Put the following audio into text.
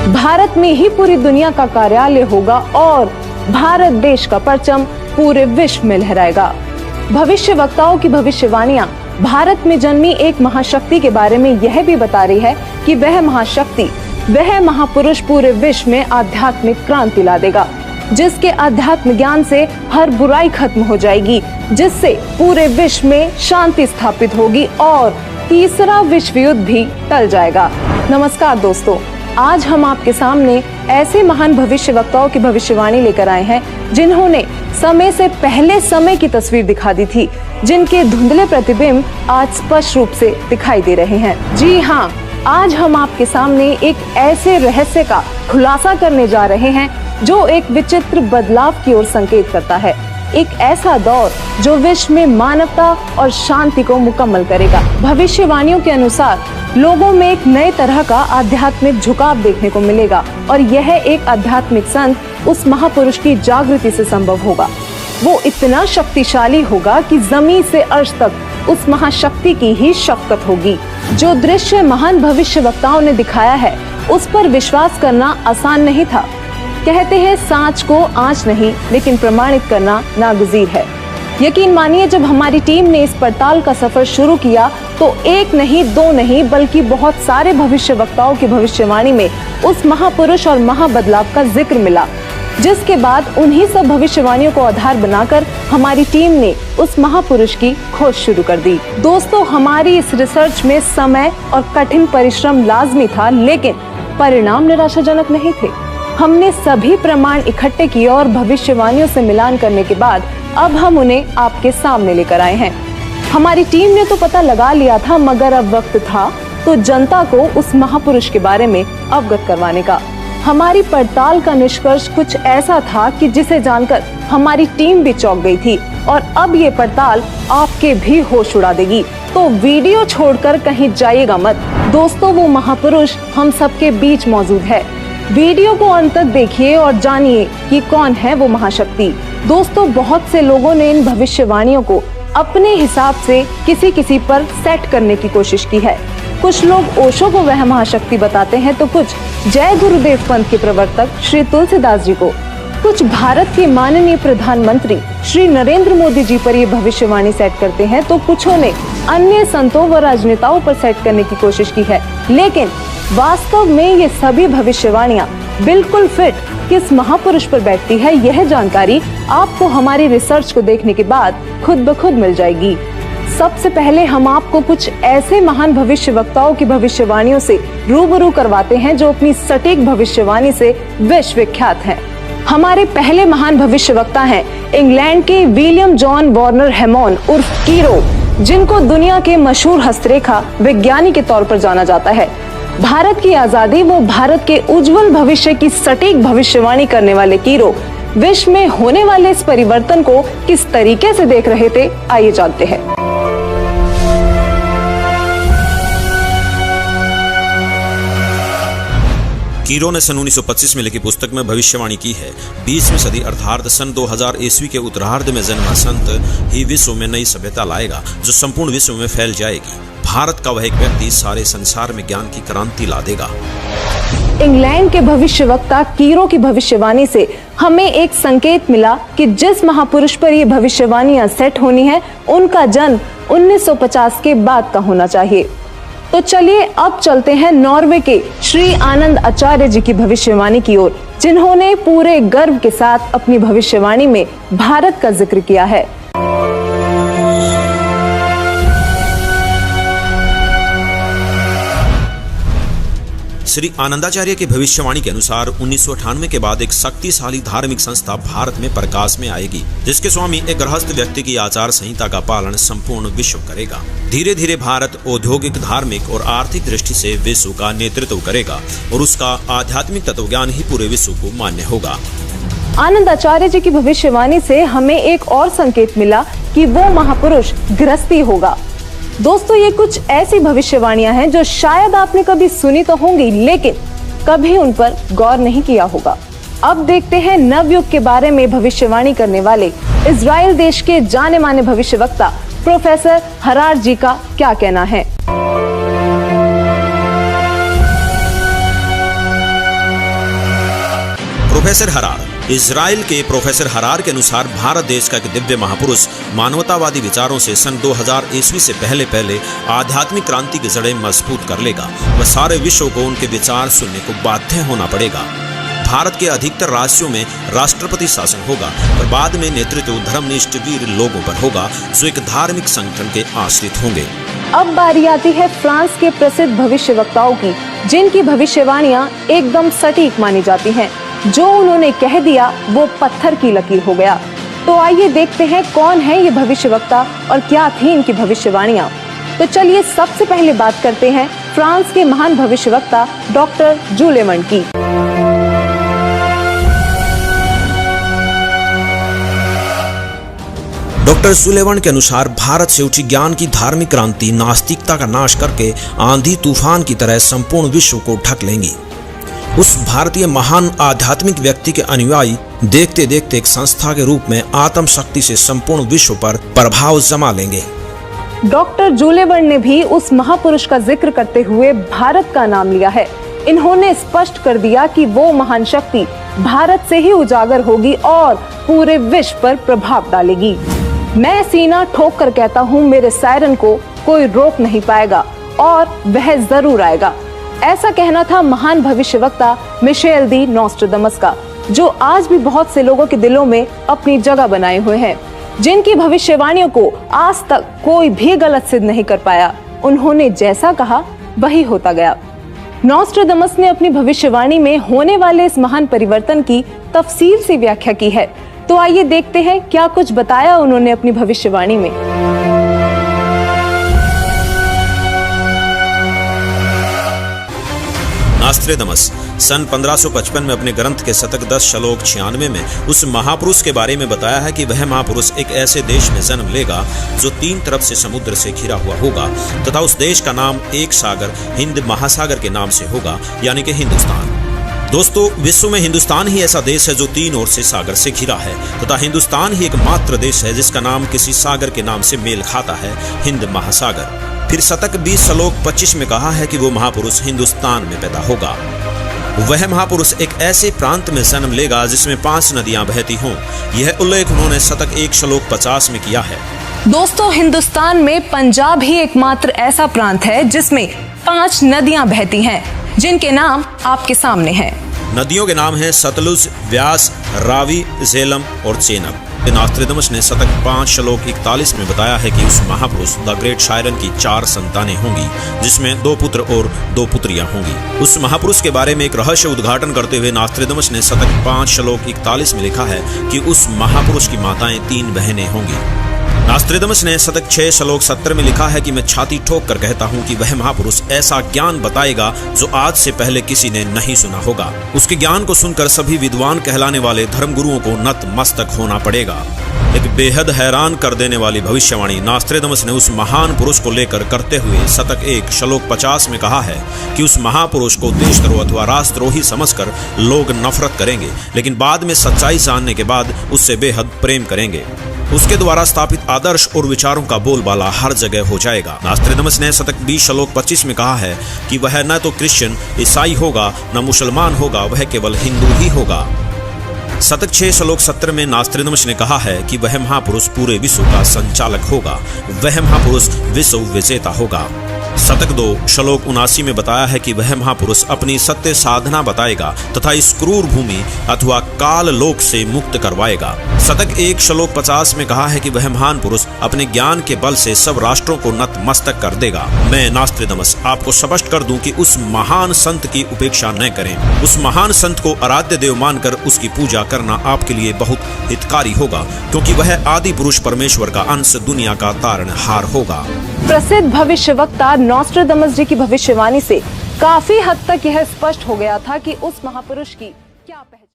भारत में ही पूरी दुनिया का कार्यालय होगा और भारत देश का परचम पूरे विश्व में लहराएगा। भविष्यवक्ताओं की भविष्यवाणियां भारत में जन्मी एक महाशक्ति के बारे में यह भी बता रही है कि वह महाशक्ति, वह महापुरुष पूरे विश्व में आध्यात्मिक क्रांति ला देगा, जिसके आध्यात्म ज्ञान से हर बुराई खत्म हो जाएगी, जिससे पूरे विश्व में शांति स्थापित होगी और तीसरा विश्व युद्ध भी टल जाएगा। नमस्कार दोस्तों, आज हम आपके सामने ऐसे महान भविष्यवक्ताओं की भविष्यवाणी लेकर आए हैं जिन्होंने समय से पहले समय की तस्वीर दिखा दी थी, जिनके धुंधले प्रतिबिंब आज स्पष्ट रूप से दिखाई दे रहे हैं। जी हाँ, आज हम आपके सामने एक ऐसे रहस्य का खुलासा करने जा रहे हैं जो एक विचित्र बदलाव की ओर संकेत करता है। एक ऐसा दौर जो विश्व में मानवता और शांति को मुकम्मल करेगा। भविष्यवाणियों के अनुसार लोगों में एक नए तरह का आध्यात्मिक झुकाव देखने को मिलेगा और यह एक आध्यात्मिक संत उस महापुरुष की जागृति से संभव होगा। वो इतना शक्तिशाली होगा कि जमीन से अर्श तक उस महाशक्ति की ही शक्ति होगी। जो दृश्य महान भविष्यवक्ताओं ने दिखाया है उस पर विश्वास करना आसान नहीं था। कहते हैं सांच को आंच नहीं लेकिन प्रमाणित करना नागुज़ीर है। यकीन मानिए, जब हमारी टीम ने इस पड़ताल का सफर शुरू किया तो एक नहीं, दो नहीं, बल्कि बहुत सारे भविष्यवक्ताओं की भविष्यवाणी में उस महापुरुष और महाबदलाव का जिक्र मिला, जिसके बाद उन्हीं सब भविष्यवाणियों को आधार बनाकर हमारी टीम ने उस महापुरुष की खोज शुरू कर दी। दोस्तों, हमारी इस रिसर्च में समय और कठिन परिश्रम लाजमी था, लेकिन परिणाम निराशाजनक नहीं थे। हमने सभी प्रमाण इकट्ठे किए और भविष्यवाणियों से मिलान करने के बाद अब हम उन्हें आपके सामने लेकर आए हैं। हमारी टीम ने तो पता लगा लिया था, मगर अब वक्त था तो जनता को उस महापुरुष के बारे में अवगत करवाने का। हमारी पड़ताल का निष्कर्ष कुछ ऐसा था कि जिसे जानकर हमारी टीम भी चौंक गई थी और अब ये पड़ताल आपके भी होश उड़ा देगी। तो वीडियो छोड़कर कहीं जाइएगा मत। दोस्तों, वो महापुरुष हम सबके बीच मौजूद है। वीडियो को अंत तक देखिए और जानिए कि कौन है वो महाशक्ति। दोस्तों, बहुत से लोगों ने इन भविष्यवाणियों को अपने हिसाब से किसी पर सेट करने की कोशिश की है। कुछ लोग ओशो को वह महाशक्ति बताते हैं तो कुछ जय गुरुदेव पंथ के प्रवर्तक श्री तुलसीदास जी को, कुछ भारत के माननीय प्रधानमंत्री श्री नरेंद्र मोदी जी पर ये भविष्यवाणी सेट करते हैं तो कुछों ने अन्य संतों व राजनेताओं पर सेट करने की कोशिश की है। लेकिन वास्तव में ये सभी भविष्यवाणियां बिल्कुल फिट किस महापुरुष पर बैठती है, यह जानकारी आपको हमारी रिसर्च को देखने के बाद खुद ब खुद मिल जाएगी। सबसे पहले हम आपको कुछ ऐसे महान भविष्यवक्ताओं की भविष्यवाणियों से रूबरू करवाते हैं जो अपनी सटीक भविष्यवाणी से विश्व विख्यात हैं। हमारे पहले महान भविष्यवक्ता हैं इंग्लैंड के विलियम जॉन वार्नर हैमॉन उर्फ कीरो, जिनको दुनिया के मशहूर हस्तरेखा विज्ञानी के तौर पर जाना जाता है। भारत की आजादी व भारत के उज्जवल भविष्य की सटीक भविष्यवाणी करने वाले कीरो विश्व में होने वाले इस परिवर्तन को किस तरीके से देख रहे थे, आइए जानते हैं। कीरो ने सन 1925 में लिखी पुस्तक में भविष्यवाणी की है, 20वीं सदी अर्थात सन 2000 ईस्वी के उत्तरार्ध में जन्मा संत ही विश्व में नई सभ्यता लाएगा जो संपूर्ण विश्व में फैल जाएगी। भारत का वह एक व्यक्ति सारे संसार में ज्ञान की क्रांति ला देगा। इंग्लैंड के भविष्यवक्ता कीरो की भविष्यवाणी से हमें एक संकेत मिला कि जिस महापुरुष पर ये भविष्यवाणियां सेट होनी है उनका जन्म 1950 के बाद का होना चाहिए। तो चलिए अब चलते हैं नॉर्वे के श्री आनंद आचार्य जी की भविष्यवाणी की ओर, जिन्होंने पूरे गर्व के साथ अपनी भविष्यवाणी में भारत का जिक्र किया है। श्री आनंदाचार्य की भविष्यवाणी के अनुसार 1998 के बाद एक शक्तिशाली धार्मिक संस्था भारत में प्रकाश में आएगी, जिसके स्वामी एक गृहस्थ व्यक्ति की आचार संहिता का पालन संपूर्ण विश्व करेगा। धीरे धीरे भारत औद्योगिक, धार्मिक और आर्थिक दृष्टि से विश्व का नेतृत्व करेगा और उसका आध्यात्मिक तत्वज्ञान ही पूरे विश्व को मान्य होगा। आनंद आचार्य जी की भविष्यवाणी से हमें एक और संकेत मिला कि वो महापुरुष गृहस्थी होगा। दोस्तों, ये कुछ ऐसी भविष्यवाणियां हैं जो शायद आपने कभी सुनी तो होंगी, लेकिन कभी उन पर गौर नहीं किया होगा। अब देखते हैं नवयुग के बारे में भविष्यवाणी करने वाले इजराइल देश के जाने माने भविष्यवक्ता प्रोफेसर हरार जी का क्या कहना है। प्रोफेसर हरार। इजराइल के प्रोफेसर हरार के अनुसार भारत देश का एक दिव्य महापुरुष मानवतावादी विचारों से सन 2000 ईस्वी से पहले आध्यात्मिक क्रांति की जड़ें मजबूत कर लेगा। वह सारे विश्व को उनके विचार सुनने को बाध्य होना पड़ेगा। भारत के अधिकतर राज्यों में राष्ट्रपति शासन होगा और बाद में नेतृत्व धर्मनिष्ठ वीर लोगों पर होगा जो एक धार्मिक संगठन के आश्रित होंगे। अब बारी आती है फ्रांस के प्रसिद्ध भविष्यवक्ताओं की, जिनकी भविष्यवाणियां एकदम सटीक मानी जाती हैं। जो उन्होंने कह दिया वो पत्थर की लकीर हो गया। तो आइए देखते हैं कौन है ये भविष्यवक्ता और क्या थी इनकी भविष्यवाणियां। तो चलिए सबसे पहले बात करते हैं फ्रांस के महान भविष्यवक्ता डॉक्टर जूले वर्न की। डॉक्टर जूले वर्न के अनुसार भारत से उठी ज्ञान की धार्मिक क्रांति नास्तिकता का नाश करके आंधी तूफान की तरह संपूर्ण विश्व को ढक लेंगी। उस भारतीय महान आध्यात्मिक व्यक्ति के अनुयायी देखते देखते एक संस्था के रूप में आत्म शक्ति से संपूर्ण विश्व पर प्रभाव जमा लेंगे। डॉक्टर जूले वर्न ने भी उस महापुरुष का जिक्र करते हुए भारत का नाम लिया है। इन्होंने स्पष्ट कर दिया कि वो महान शक्ति भारत से ही उजागर होगी और पूरे विश्व पर प्रभाव डालेगी। मैं सीना ठोक कर कहता हूँ, मेरे सायरन को कोई रोक नहीं पाएगा और वह जरूर आएगा। ऐसा कहना था महान भविष्यवक्ता मिशेल दी नॉस्ट्राडामस का, जो आज भी बहुत से लोगों के दिलों में अपनी जगह बनाए हुए हैं, जिनकी भविष्यवाणियों को आज तक कोई भी गलत सिद्ध नहीं कर पाया। उन्होंने जैसा कहा वही होता गया। नॉस्ट्राडामस ने अपनी भविष्यवाणी में होने वाले इस महान परिवर्तन की तफसील से व्याख्या की है। तो आइए देखते हैं क्या कुछ बताया उन्होंने अपनी भविष्यवाणी में। नॉस्ट्राडामस सन 1555 में अपने ग्रंथ के शतक 10 श्लोक 96 में उस महापुरुष के बारे में बताया है कि वह महापुरुष एक ऐसे देश में जन्म लेगा जो 3 तरफ से समुद्र से घिरा हुआ होगा तथा उस देश का नाम एक सागर हिंद महासागर के नाम से होगा, यानी कि हिंदुस्तान। दोस्तों, विश्व में हिंदुस्तान ही ऐसा देश है जो 3 ओर से सागर से घिरा है तथा हिंदुस्तान ही एकमात्र देश है जिसका नाम किसी सागर के नाम से मेल खाता है, हिंद महासागर। फिर शतक 20 श्लोक 25 में कहा है कि वो महापुरुष हिंदुस्तान में पैदा होगा। वह महापुरुष एक ऐसे प्रांत में जन्म लेगा जिसमें 5 नदियां बहती हों। यह उल्लेख उन्होंने शतक 1 श्लोक 50 में किया है। दोस्तों, हिंदुस्तान में पंजाब ही एकमात्र ऐसा प्रांत है जिसमें 5 नदियां बहती हैं, जिनके नाम आपके सामने हैं। नदियों के नाम हैं सतलुज, व्यास, रावी, झेलम और चेनाब। नॉस्ट्राडामस ने शतक 5 श्लोक 41 में बताया है कि उस महापुरुष द ग्रेट शायरन की 4 संतानें होंगी, जिसमें 2 पुत्र और 2 पुत्रियां होंगी। उस महापुरुष के बारे में एक रहस्य उद्घाटन करते हुए नॉस्ट्राडामस ने शतक 5 श्लोक 41 में लिखा है कि उस महापुरुष की माताएं 3 बहनें होंगी। नॉस्ट्राडामस ने शतक 6 श्लोक 70 में लिखा है कि मैं छाती ठोक कर कहता हूँ कि वह महापुरुष ऐसा ज्ञान बताएगा जो आज से पहले किसी ने नहीं सुना होगा। उसके ज्ञान को सुनकर सभी विद्वान कहलाने वाले धर्मगुरुओं को नतमस्तक होना पड़ेगा। एक बेहद हैरान कर देने वाली भविष्यवाणी नॉस्ट्राडामस ने उस महान पुरुष को लेकर करते हुए शतक 1 श्लोक 50 में कहा है कि उस महापुरुष को देशद्रोह अथवा राष्ट्रद्रोही समझकर लोग नफरत करेंगे, लेकिन बाद में सच्चाई जानने के बाद उससे बेहद प्रेम करेंगे। उसके द्वारा स्थापित आदर्श और विचारों का बोलबाला हर जगह हो जाएगा। नॉस्ट्राडामस ने शतक 20 श्लोक 25 में कहा है कि वह न तो क्रिश्चियन ईसाई होगा न मुसलमान होगा, वह केवल हिंदू ही होगा। शतक 6 श्लोक 70 में नॉस्ट्राडामस ने कहा है कि वह महापुरुष पूरे विश्व का संचालक होगा, वह महापुरुष विश्व विजेता होगा। शतक 2 श्लोक 79 में बताया है कि वह महापुरुष अपनी सत्य साधना बताएगा तथा इस क्रूर भूमि अथवा काल लोक से मुक्त करवाएगा। शतक 1 श्लोक 50 में कहा है कि वह महान पुरुष अपने ज्ञान के बल से सब राष्ट्रों को नतमस्तक कर देगा। मैं नॉस्ट्राडामस आपको स्पष्ट कर दूं कि उस महान संत की उपेक्षा न करें। उस महान संत को आराध्य देव मानकर उसकी पूजा करना आपके लिए बहुत हितकारी होगा, क्योंकि वह आदि पुरुष परमेश्वर का अंश, दुनिया का तारणहार होगा। प्रसिद्ध भविष्यवक्ता नॉस्ट्राडामस जी की भविष्यवाणी से काफी हद तक यह स्पष्ट हो गया था कि उस महापुरुष की क्या पहचान